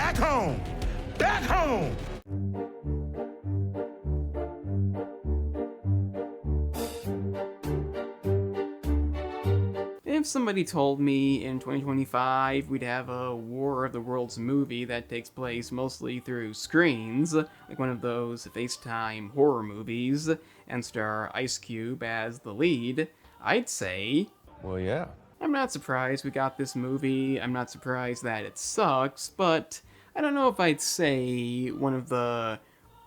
Back home! Back home! If somebody told me in 2025 we'd have a War of the Worlds movie that takes place mostly through screens, like one of those FaceTime horror movies, and star Ice Cube as the lead, I'd say, Well, yeah. I'm not surprised we got this movie, I'm not surprised that it sucks, but I don't know if I'd say one of the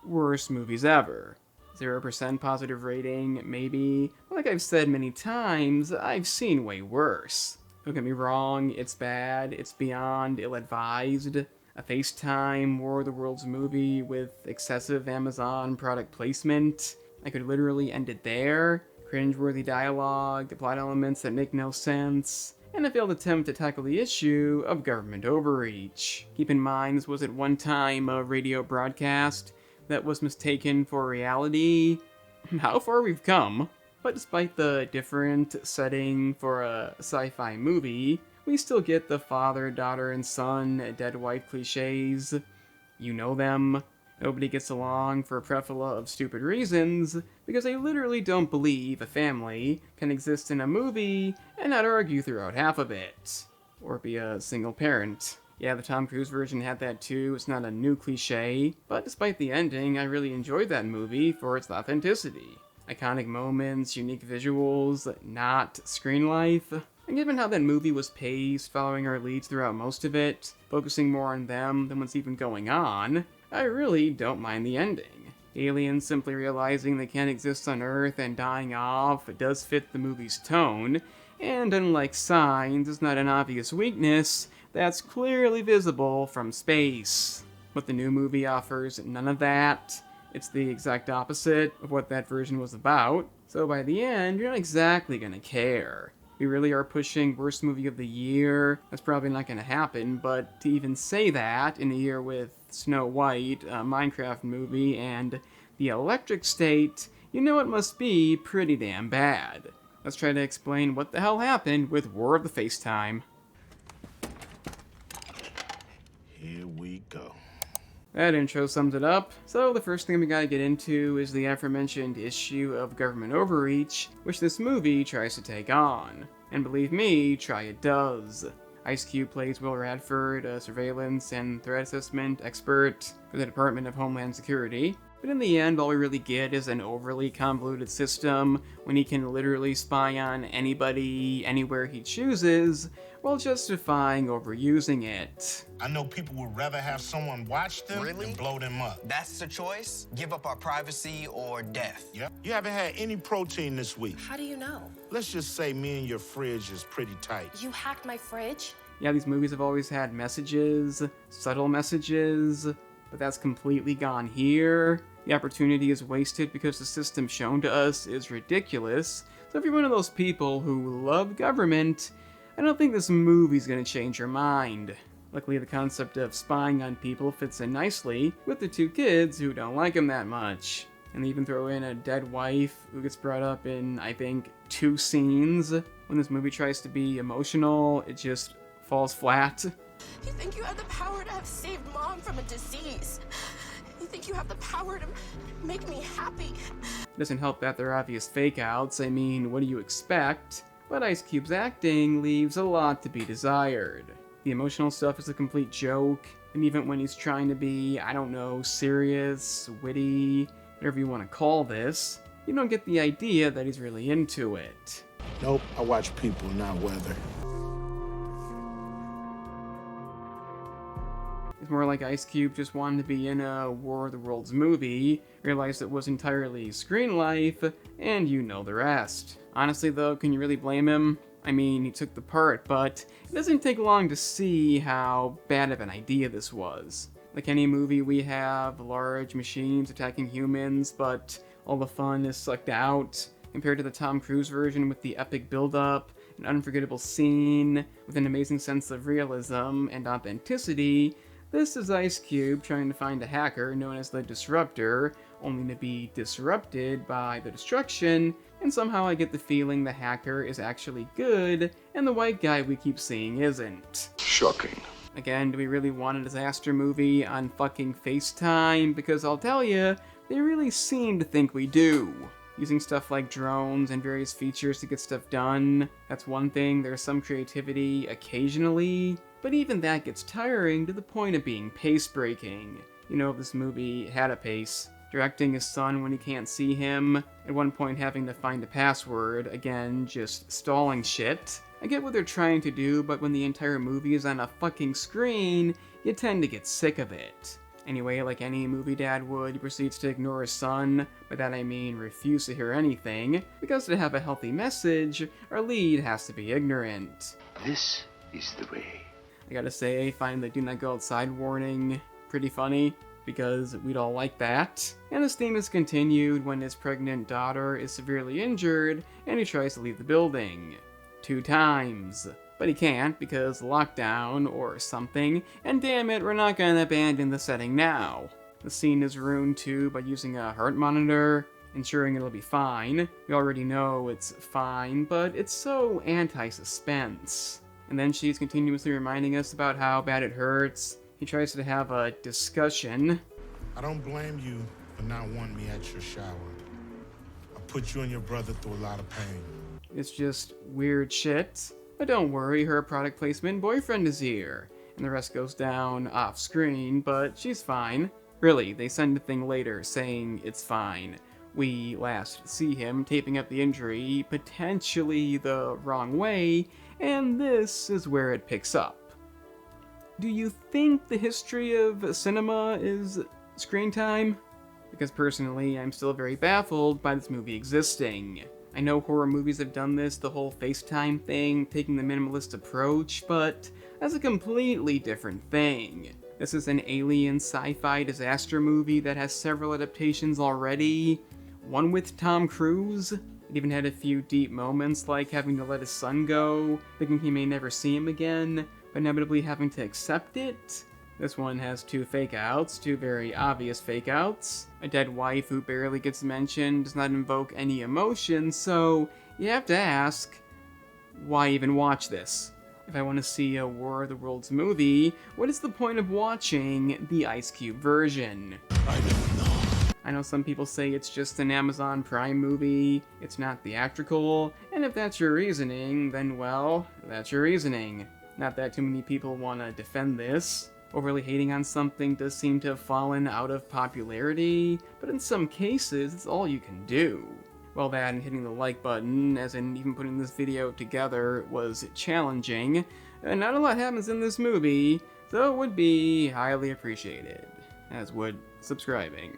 worst movies ever. 0% positive rating, maybe. But like I've said many times, I've seen way worse. Don't get me wrong, it's bad, it's beyond ill-advised. A FaceTime War of the Worlds movie with excessive Amazon product placement. I could literally end it there. Cringeworthy dialogue, plot elements that make no sense, and a failed attempt to tackle the issue of government overreach. Keep in mind, this was at one time a radio broadcast that was mistaken for reality. How far we've come. But despite the different setting for a sci-fi movie, we still get the father, daughter, and son dead wife cliches. You know them. Nobody gets along for a plethora of stupid reasons, because they literally don't believe a family can exist in a movie and not argue throughout half of it. Or be a single parent. Yeah, the Tom Cruise version had that too, it's not a new cliche, but despite the ending, I really enjoyed that movie for its authenticity. Iconic moments, unique visuals, not screen life. And given how that movie was paced, following our leads throughout most of it, focusing more on them than what's even going on, I really don't mind the ending. Aliens simply realizing they can't exist on Earth and dying off does fit the movie's tone, and unlike Signs, it's not an obvious weakness that's clearly visible from space. But the new movie offers none of that. It's the exact opposite of what that version was about, so by the end, you're not exactly gonna care. We really are pushing worst movie of the year. That's probably not gonna happen, but to even say that in a year with Snow White, a Minecraft movie, and The Electric State, you know it must be pretty damn bad. Let's try to explain what the hell happened with War of the FaceTime. Here we go. That intro sums it up. So the first thing we gotta get into is the aforementioned issue of government overreach, which this movie tries to take on. And believe me, try it does. Ice Cube plays Will Radford, a surveillance and threat assessment expert for the Department of Homeland Security. But in the end, all we really get is an overly convoluted system when he can literally spy on anybody, anywhere he chooses, while justifying overusing it. I know people would rather have someone watch them than blow them up. That's the choice? Give up our privacy or death? Yeah. You haven't had any protein this week. How do you know? Let's just say me and your fridge is pretty tight. You hacked my fridge? Yeah, these movies have always had messages, subtle messages, but that's completely gone here. The opportunity is wasted because the system shown to us is ridiculous. So if you're one of those people who love government, I don't think this movie's gonna change your mind. Luckily, the concept of spying on people fits in nicely with the two kids who don't like him that much. And they even throw in a dead wife who gets brought up in, I think, 2 scenes. When this movie tries to be emotional, it just falls flat. You think you have the power to have saved Mom from a disease? You think you have the power to make me happy? It doesn't help that they're obvious fake-outs. I mean, what do you expect? But Ice Cube's acting leaves a lot to be desired. The emotional stuff is a complete joke, and even when he's trying to be, I don't know, serious, witty, whatever you want to call this, you don't get the idea that he's really into it. Nope, I watch people, not weather. It's more like Ice Cube just wanted to be in a War of the Worlds movie, realized it was entirely screen life, and you know the rest. Honestly though, can you really blame him? I mean, he took the part, but it doesn't take long to see how bad of an idea this was. Like any movie, we have large machines attacking humans, but all the fun is sucked out, compared to the Tom Cruise version with the epic build-up, an unforgettable scene, with an amazing sense of realism and authenticity. This is Ice Cube trying to find a hacker known as the Disruptor, only to be disrupted by the destruction, and somehow I get the feeling the hacker is actually good, and the white guy we keep seeing isn't. Shocking. Again, do we really want a disaster movie on fucking FaceTime? Because I'll tell you, they really seem to think we do. Using stuff like drones and various features to get stuff done, that's one thing. There's some creativity occasionally, but even that gets tiring to the point of being pace-breaking. You know, this movie had a pace. Directing his son when he can't see him, at one point having to find a password, again, just stalling shit. I get what they're trying to do, but when the entire movie is on a fucking screen, you tend to get sick of it. Anyway, like any movie dad would, he proceeds to ignore his son. By that I mean refuse to hear anything, because to have a healthy message, our lead has to be ignorant. This is the way. I gotta say, I find the do not go outside warning pretty funny, because we'd all like that. And this theme is continued when his pregnant daughter is severely injured and he tries to leave the building. 2 times. But he can't because lockdown or something, and damn it, we're not gonna abandon the setting now. The scene is ruined too by using a heart monitor, ensuring it'll be fine. We already know it's fine, but it's so anti-suspense. And then she's continuously reminding us about how bad it hurts. He tries to have a discussion. I don't blame you for not wanting me at your shower. I put you and your brother through a lot of pain. It's just weird shit. But don't worry, her product placement boyfriend is here. And the rest goes down off screen, but she's fine. Really, they send a thing later saying it's fine. We last see him taping up the injury, potentially the wrong way, and this is where it picks up. Do you think the history of cinema is screen time? Because personally, I'm still very baffled by this movie existing. I know horror movies have done this, the whole FaceTime thing, taking the minimalist approach, but that's a completely different thing. This is an alien sci-fi disaster movie that has several adaptations already, one with Tom Cruise. It even had a few deep moments, like having to let his son go, thinking he may never see him again, but inevitably having to accept it. This one has 2 fake-outs, 2 very obvious fake-outs. A dead wife who barely gets mentioned, does not invoke any emotion, so you have to ask, why even watch this? If I want to see a War of the Worlds movie, what is the point of watching the Ice Cube version? I don't know. I know some people say it's just an Amazon Prime movie, it's not theatrical, and if that's your reasoning, then well, that's your reasoning. Not that too many people want to defend this. Overly hating on something does seem to have fallen out of popularity, but in some cases, it's all you can do. Well, that and hitting the like button, as in even putting this video together, was challenging, and not a lot happens in this movie, so it would be highly appreciated, as would subscribing.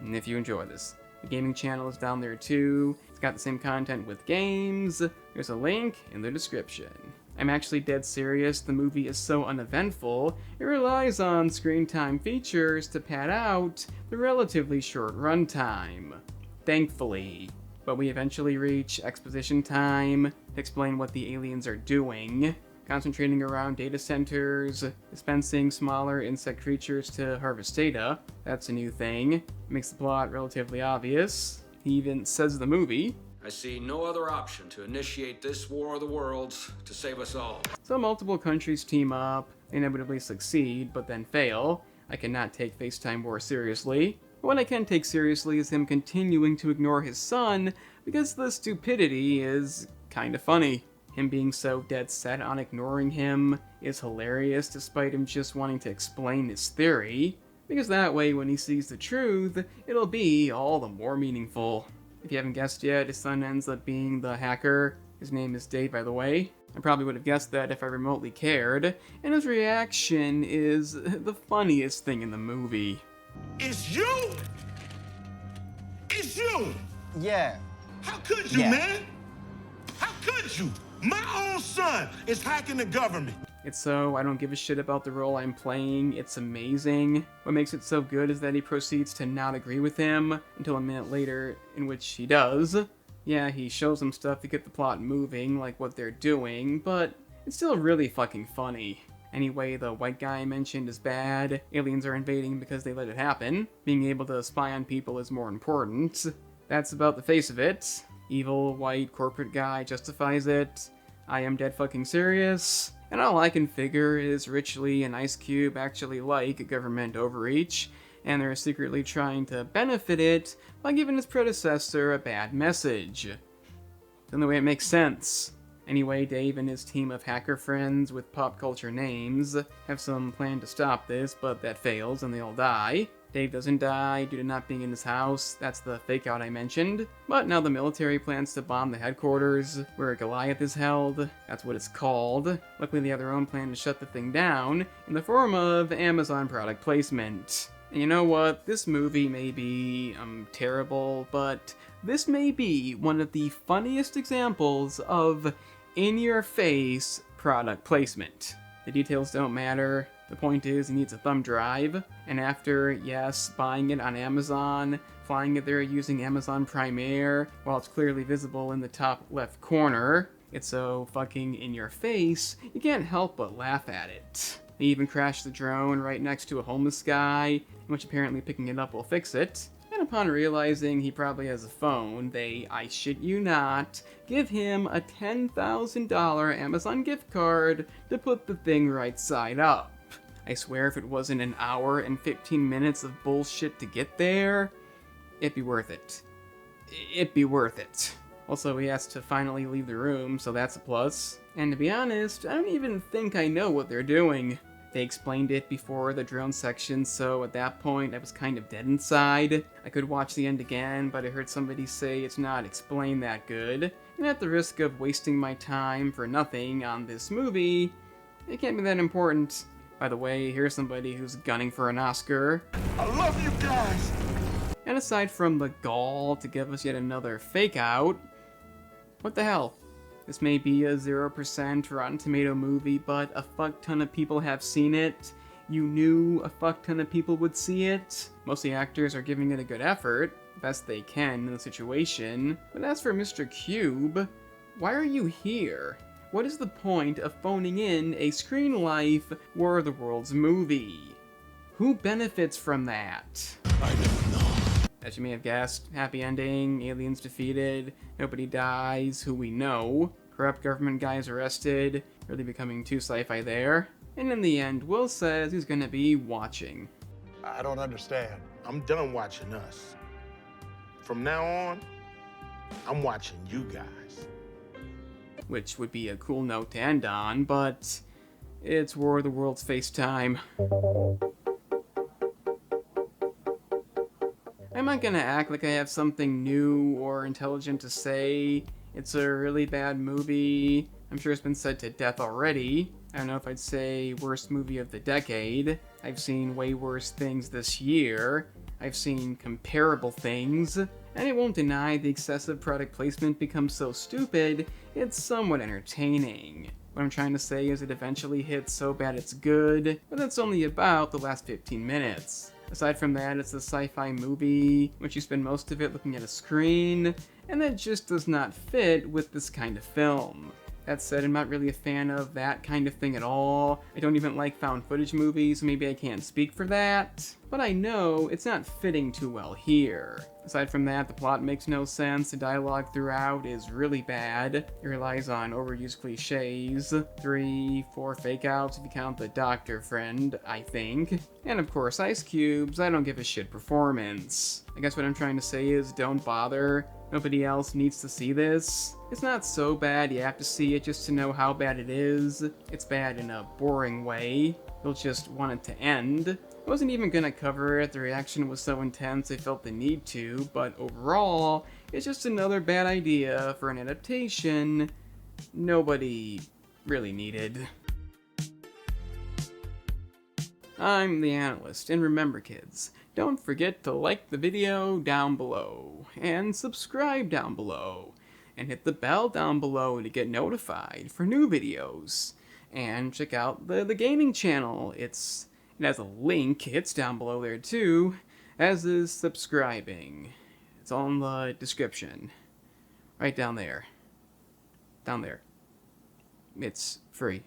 And if you enjoy this. The gaming channel is down there too, it's got the same content with games, there's a link in the description. I'm actually dead serious, the movie is so uneventful, it relies on screen time features to pad out the relatively short runtime. Thankfully. But we eventually reach exposition time to explain what the aliens are doing, concentrating around data centers, dispensing smaller insect creatures to harvest data. That's a new thing. Makes the plot relatively obvious. He even says the movie. I see no other option to initiate this War of the Worlds to save us all. So multiple countries team up, they inevitably succeed, but then fail. I cannot take FaceTime War seriously. But what I can take seriously is him continuing to ignore his son, because the stupidity is kinda funny. Him being so dead set on ignoring him is hilarious, despite him just wanting to explain his theory. Because that way, when he sees the truth, it'll be all the more meaningful. If you haven't guessed yet, his son ends up being the hacker. His name is Dave, by the way. I probably would have guessed that if I remotely cared. And his reaction is the funniest thing in the movie. It's you! It's you! Yeah. How could you, Yeah. man? How could you? My own son is hacking the government. It's so I don't give a shit about the role I'm playing, it's amazing. What makes it so good is that he proceeds to not agree with him until a minute later, in which he does. Yeah, he shows him stuff to get the plot moving, like what they're doing, but it's still really fucking funny. Anyway, the white guy I mentioned is bad, aliens are invading because they let it happen, being able to spy on people is more important. That's about the face of it. Evil, white, corporate guy justifies it. I am dead fucking serious. And all I can figure is Richley and Ice Cube actually like government overreach, and they're secretly trying to benefit it by giving its predecessor a bad message. The only way it makes sense. Anyway, Dave and his team of hacker friends with pop culture names have some plan to stop this, but that fails and they all die. Dave doesn't die due to not being in his house, that's the fake out I mentioned. But now the military plans to bomb the headquarters, where Goliath is held, that's what it's called. Luckily they have their own plan to shut the thing down, in the form of Amazon product placement. And you know what, this movie may be, terrible, but this may be one of the funniest examples of in-your-face product placement. The details don't matter. The point is, he needs a thumb drive, and after, yes, buying it on Amazon, flying it there using Amazon Prime Air, while it's clearly visible in the top left corner, it's so fucking in your face, you can't help but laugh at it. They even crashed the drone right next to a homeless guy, which apparently picking it up will fix it. And upon realizing he probably has a phone, they, I shit you not, give him a $10,000 Amazon gift card to put the thing right side up. I swear if it wasn't an hour and 15 minutes of bullshit to get there, it'd be worth it. It'd be worth it. Also, he has to finally leave the room, so that's a plus. And to be honest, I don't even think I know what they're doing. They explained it before the drone section, so at that point I was kind of dead inside. I could watch the end again, but I heard somebody say it's not explained that good. And at the risk of wasting my time for nothing on this movie, it can't be that important. By the way, here's somebody who's gunning for an Oscar. I love you guys! And aside from the gall to give us yet another fake out, what the hell? This may be a 0% Rotten Tomato movie, but a fuck ton of people have seen it. You knew a fuck ton of people would see it. Most of the actors are giving it a good effort, best they can in the situation. But as for Mr. Cube, why are you here? What is the point of phoning in a Screen Life War of the Worlds movie? Who benefits from that? I don't know. As you may have guessed, happy ending, aliens defeated, nobody dies, who we know, corrupt government guy is arrested, really becoming too sci-fi there, and in the end, Will says he's gonna be watching. I don't understand. I'm done watching us. From now on, I'm watching you guys. Which would be a cool note to end on, but it's War of the Worlds FaceTime. I'm not gonna act like I have something new or intelligent to say. It's a really bad movie. I'm sure it's been said to death already. I don't know if I'd say worst movie of the decade. I've seen way worse things this year. I've seen comparable things. And I won't deny the excessive product placement becomes so stupid, it's somewhat entertaining. What I'm trying to say is it eventually hits so bad it's good, but that's only about the last 15 minutes. Aside from that, it's a sci-fi movie, which you spend most of it looking at a screen, and that just does not fit with this kind of film. That said, I'm not really a fan of that kind of thing at all. I don't even like found footage movies, so maybe I can't speak for that. But I know it's not fitting too well here. Aside from that, the plot makes no sense, the dialogue throughout is really bad. It relies on overused cliches, 3-4 fake outs if you count the doctor friend, I think. And of course, Ice Cube's I don't give a shit performance. I guess what I'm trying to say is don't bother. Nobody else needs to see this. It's not so bad you have to see it just to know how bad it is. It's bad in a boring way. You'll just want it to end. I wasn't even gonna cover it, the reaction was so intense I felt the need to, but overall, it's just another bad idea for an adaptation nobody really needed. I'm the Analyst, and remember kids, don't forget to like the video down below, and subscribe down below, and hit the bell down below to get notified for new videos. And check out the gaming channel, it has a link, it's down below there too, as is subscribing. It's all in the description. Right down there. Down there. It's free.